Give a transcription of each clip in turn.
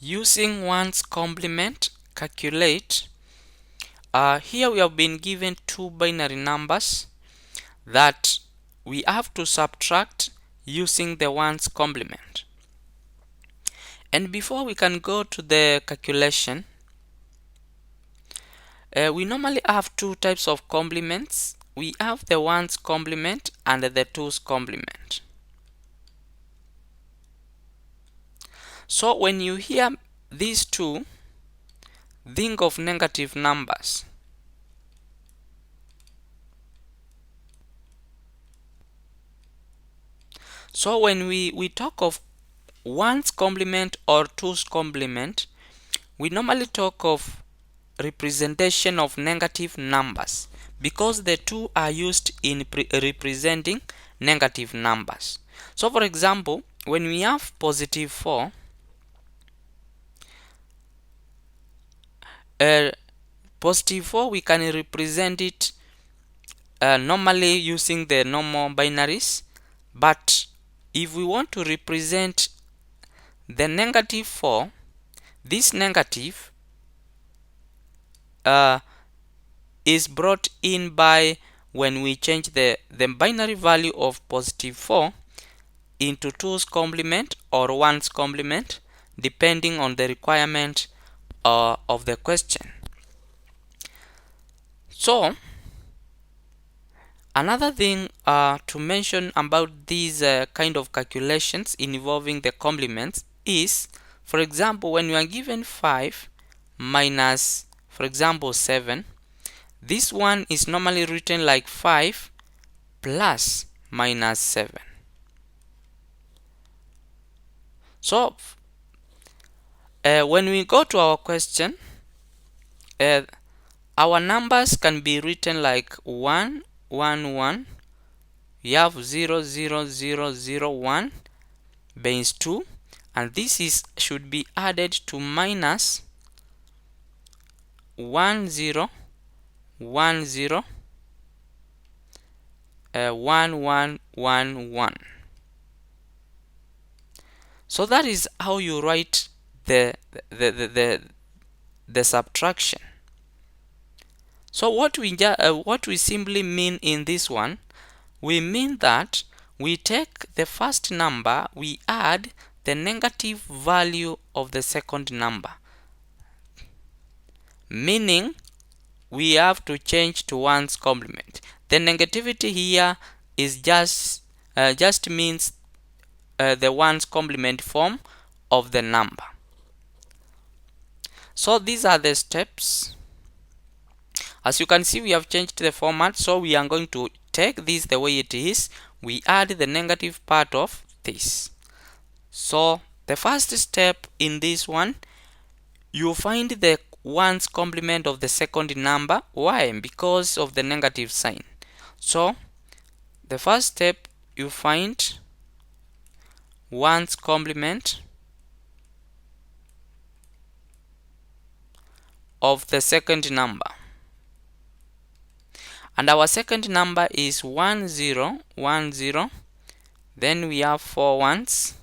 Using one's complement, calculate. Here we have been given two binary numbers that we have to subtract using the one's complement. And before we can go to the calculation, we normally have two types of complements. We have the one's complement and the two's complement. So when you hear these two, think of negative numbers. So when we talk of one's complement or two's complement, we normally talk of representation of negative numbers because the two are used in representing negative numbers. So for example, when we have positive 4, positive 4 we can represent it normally using the normal binaries, but if we want to represent the negative 4, this negative is brought in by when we change the binary value of positive 4 into 2's complement or 1's complement, depending on the requirement of the question. So another thing to mention about these kind of calculations involving the complements is, for example, when you are given 5 minus, for example, 7, this one is normally written like 5 plus minus 7. So when we go to our question, our numbers can be written like 1, 1, 1. We have 0, 0, 0, 0, 1 base 2, and this should be added to minus 1, 0, 1, 0, 1, 1, 1, 1. So that is how you write the subtraction. So what we simply mean in this one, we mean that we take the first number, we add the negative value of the second number, meaning we have to change to one's complement. The negativity here is just means the one's complement form of the number. So these are the steps. As you can see, we have changed the format, so we are going to take this the way it is. We add the negative part of this. So the first step in this one, you find the one's complement of the second number. Why? Because of the negative sign. So the first step, you find one's complement of the second number. And our second number is 1, 0, 1, 0. Then we have 4 ones.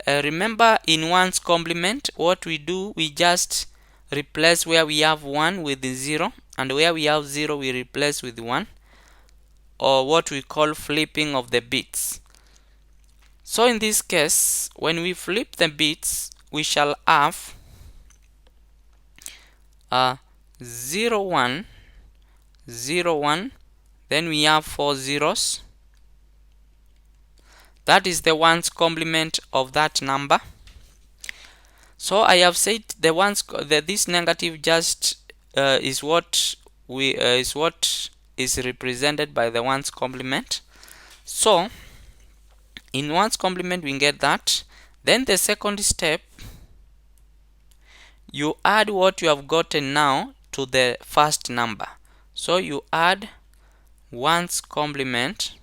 Remember, in one's complement, what we do, we just replace where we have 1 with 0, and where we have 0 we replace with 1, or what we call flipping of the bits. So in this case, when we flip the bits, we shall have 0, 1, 0, 1, then we have 4 zeros. That is the one's complement of that number. So I have said this negative just is what is represented by the one's complement. So in one's complement we get that. Then the second step, you add what you have gotten now to the first number. So you add one's complement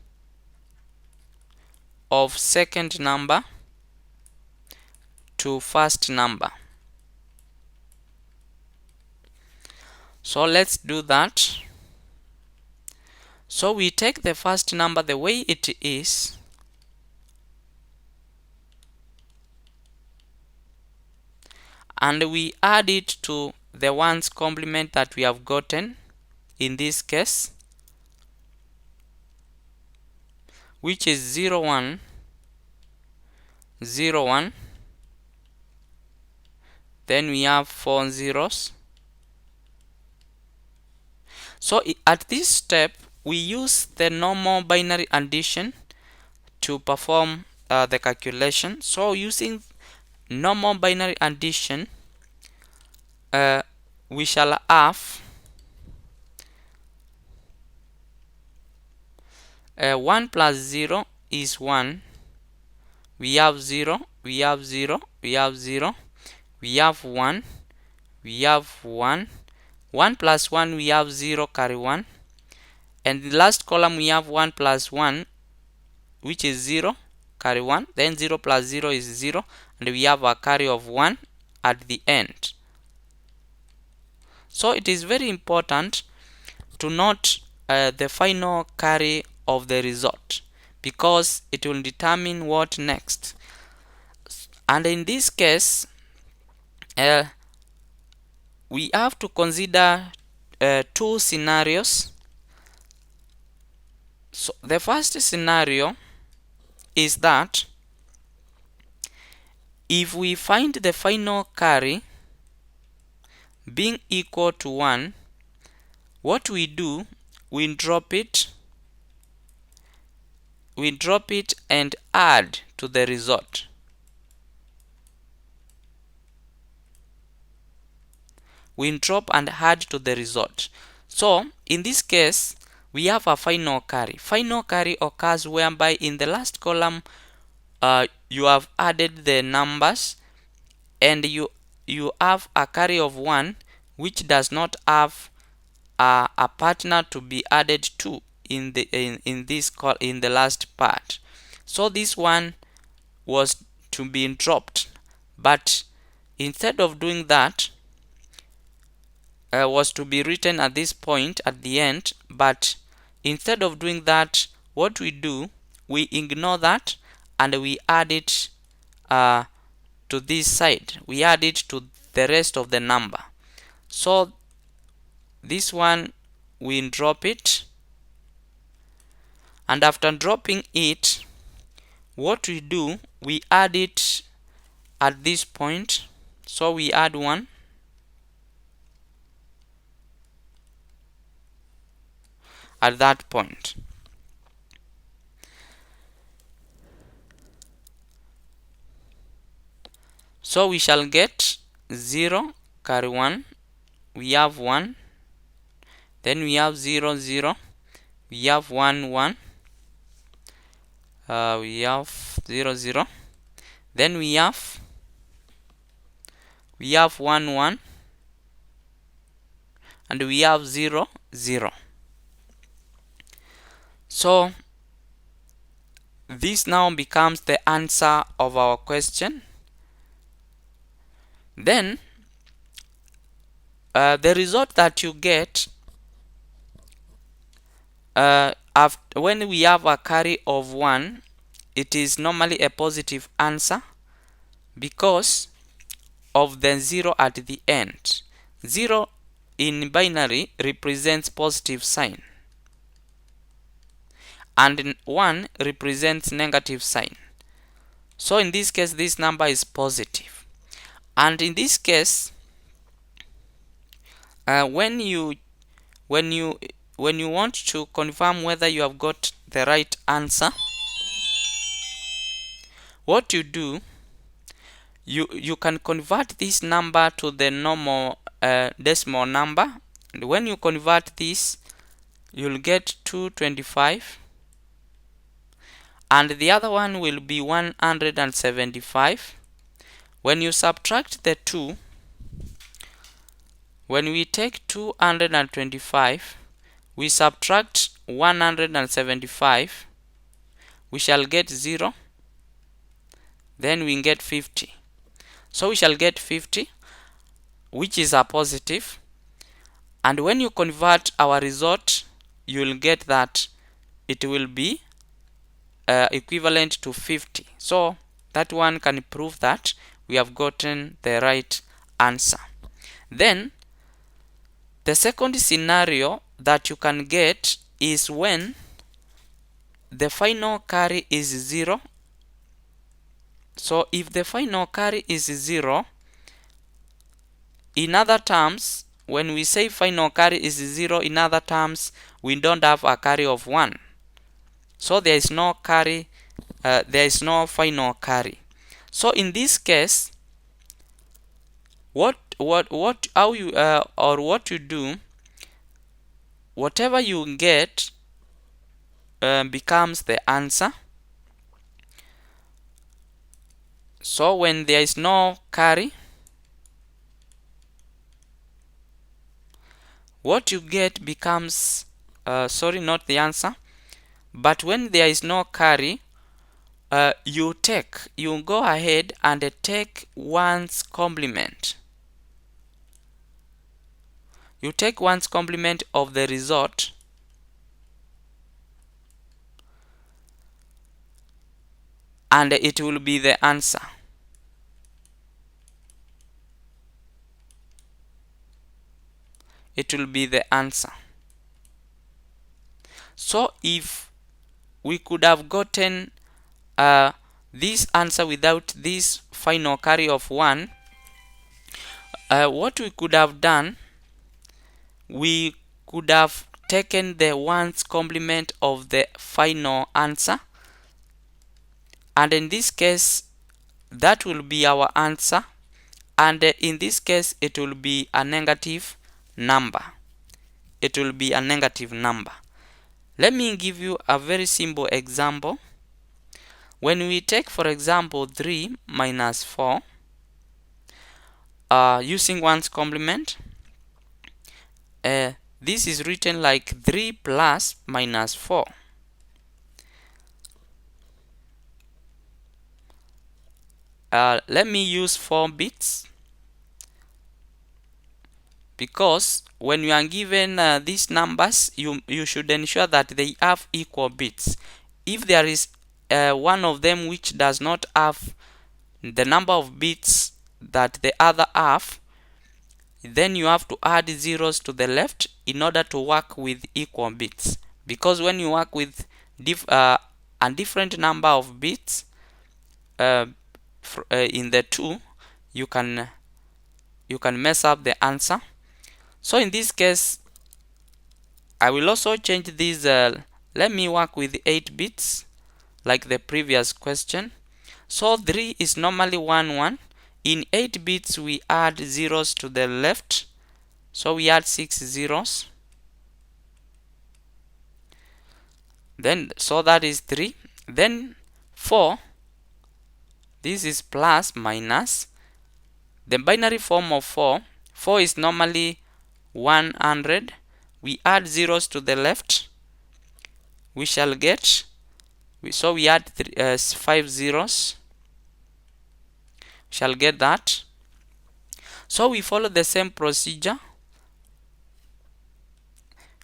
of second number to first number. So let's do that. So we take the first number the way it is, and we add it to the ones complement that we have gotten in this case, which is 0 1 0 1. Then we have 4 zeros. So at this step we use the normal binary addition to perform the calculation. So using normal binary addition, we shall have 1 plus 0 is 1. We have 0, we have 0, we have 0, we have 1, we have 1. 1 plus 1, we have 0 carry 1. And the last column we have 1 plus 1, which is 0 carry 1. Then 0 plus 0 is 0, and we have a carry of 1 at the end. So it is very important to note the final carry of the result, because it will determine what next. And in this case, we have to consider two scenarios. So the first scenario is that if we find the final carry being equal to 1, what we do, we drop it and add to the result. We drop and add to the result. So in this case, we have a final carry. Final carry occurs whereby in the last column you have added the numbers, and you have a carry of 1 which does not have a partner to be added to in the last part. So this one was to be dropped, but instead of doing that, was to be written at this point at the end. But instead of doing that, what we do, we ignore that and we add it to this side. We add it to the rest of the number. So this one, we drop it, and after dropping it, what we do, we add it at this point. So we add 1, at that point. So we shall get 0 carry 1, we have 1, then we have 0 0, we have 1 1, we have 0 0, then we have 1 1, and we have 0 0. So this now becomes the answer of our question. Then the result that you get when we have a carry of 1, it is normally a positive answer because of the 0 at the end. 0 in binary represents positive sign, and 1 represents negative sign. So in this case, this number is positive. And in this case, when you want to confirm whether you have got the right answer, what you do, you can convert this number to the normal decimal number, and when you convert this, you'll get 225, and the other one will be 175. When you subtract the 2, when we take 225, we subtract 175, we shall get 0, then we get 50. So we shall get 50, which is a positive, and when you convert our result, you will get that it will be equivalent to 50. So that one can prove that we have gotten the right answer. Then the second scenario that you can get is when the final carry is 0. So if the final carry is 0, in other terms, when we say final carry is 0, in other terms, we don't have a carry of 1. So there is no carry, there is no final carry. So in this case, what you do, whatever you get becomes the answer. So when there is no carry, what you get becomes sorry, not the answer, but when there is no carry, you go ahead and take 1's complement. You take 1's complement of the result and it will be the answer. It will be the answer. So if we could have gotten this answer without this final carry of 1, what we could have done, we could have taken the 1's complement of the final answer, and in this case that will be our answer, and in this case it will be a negative number. It will be a negative number. Let me give you a very simple example. When we take, for example, 3 minus 4, using 1's complement, this is written like 3 plus minus 4. Let me use 4 bits, because when you are given these numbers, you should ensure that they have equal bits. If there is one of them which does not have the number of bits that the other have, then you have to add zeros to the left in order to work with equal bits, because when you work with a different number of bits in the two, you can mess up the answer. So in this case, I will also change this. Let me work with 8 bits like the previous question. So 3 is normally 1 1. In 8 bits we add zeros to the left, so we add 6 zeros. Then so that is 3. Then 4, this is plus minus. The binary form of 4 is normally 100. We add zeros to the left, we shall get, so we add 5 zeros, we shall get that. So we follow the same procedure.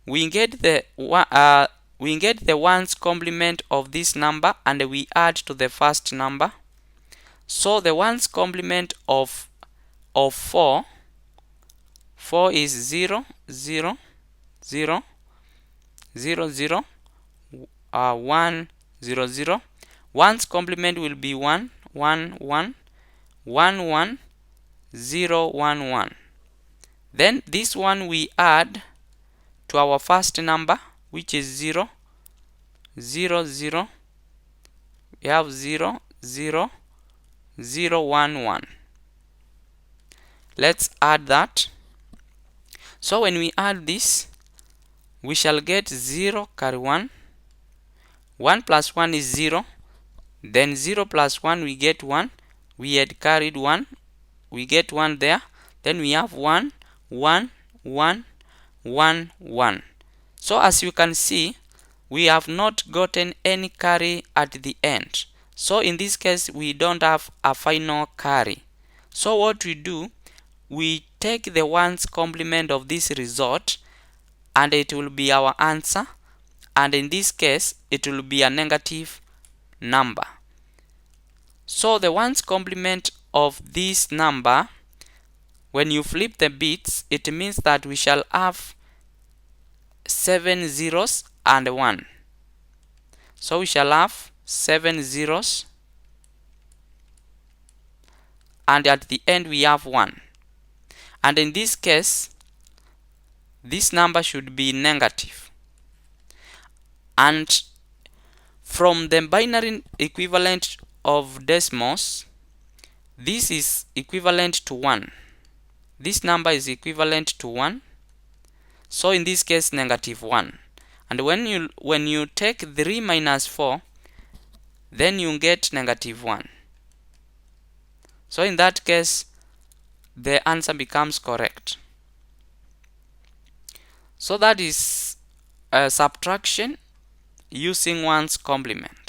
We get the 1's complement of this number and we add to the first number. So the 1's complement of 4 is 0 0 0 0 0 1 0 0. 1's complement will be 1 1 1 1 1 0 1 1. Then this one we add to our first number, which is 0 0 0. We have 0 0 0 1 1. Let's add that. So when we add this, we shall get 0 carry 1. 1 plus 1 is 0. Then 0 plus 1 we get 1. We had carried 1. We get 1 there. Then we have 1 1 1 1 1. So as you can see, we have not gotten any carry at the end. So in this case, we don't have a final carry. So what we do, we take the 1's complement of this result and it will be our answer, and in this case it will be a negative number. So the 1's complement of this number when you flip the bits, it means that we shall have 7 zeros and 1. So we shall have 7 zeros, and at the end we have 1. And in this case, this number should be negative. And from the binary equivalent of decimals, this is equivalent to 1. This number is equivalent to 1. So in this case, negative 1. And when you take 3 minus 4, then you get negative 1. So in that case, the answer becomes correct. So that is a subtraction using 1's complement.